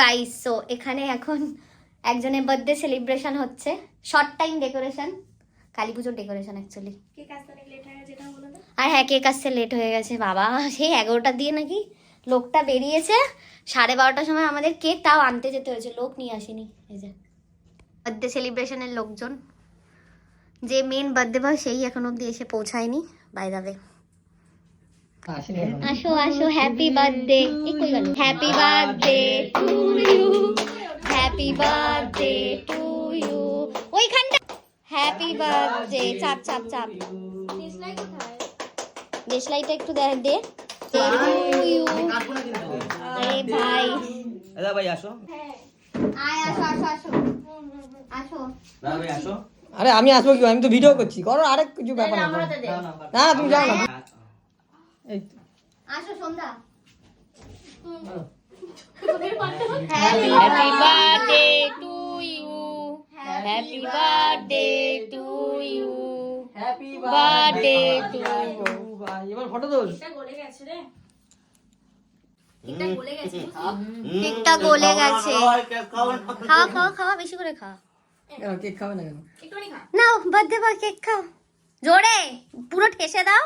Guys, so এখানে এখন একজনের বার্থডে সেলিব্রেশন হচ্ছে, শর্ট টাইম ডেকোরেশন, কালী পুজোর ডেকোরেশন অ্যাকচুয়ালি। আর হ্যাঁ, কেক আসতে লেট হয়ে গেছে বাবা, সেই 11টা দিয়ে নাকি লোকটা বেরিয়েছে, 12:30টার সময় আমাদের কেক তাও আনতে যেতে হয়েছে, লোক নিয়ে আসেনি। এই যে বার্থডে সেলিব্রেশনের লোকজন, যে মেন বার্থডে বয় সেই এখন অব্দি এসে পৌঁছায়নি। বাই দ্য ওয়ে, আসো আসো, হ্যাপি বার্থডে। কই গেল? Happy birthday to you, happy birthday to you. ওইখানটা হ্যাপি বার্থডে, চাপ চাপ চাপ। দেশলাইটা একটু দে দে। To you. আরে ভাই, দাদা ভাই আসো। আয় আসো আসো আসো আসো। দাদা ভাই আসো। আরে আমি আসবো কি, আমি তো ভিডিও করছি, করো আরেক কিছু ব্যাপার না। না তুমি যাও না। এই তো। আসো সন্ধ্যা। Happy birthday to you. Happy birthday to you. Happy Birthday to you. এবার ফটো তোল। কেকটা গলে গেছে। খাওয়া খাওয়া খাওয়া, বেশি করে খাওয়া। কেক খাবে না কেন? নাও বার্থডে বয়, কেক খাও জোরে, পুরো ঠেসে দাও,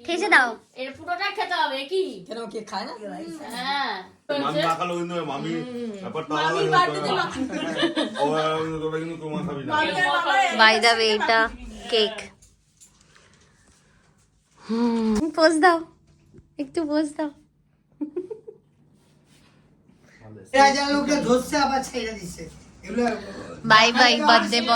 ঠেসে দাও। এর পুরোটা খেতে হবে কি? কেন কেক খায় না? হ্যাঁ। মামি মাখালো কিন্তু মামি ব্যাপারটা আলাদা ও তোরা কিন্তু তোমার খাবি না। বাই দ্য ওয়ে, এটা কেক। পোজ দাও, একটু পোজ দাও। লোকটা ধরছে আবার ছেড়ে দিচ্ছে। Bye bye birthday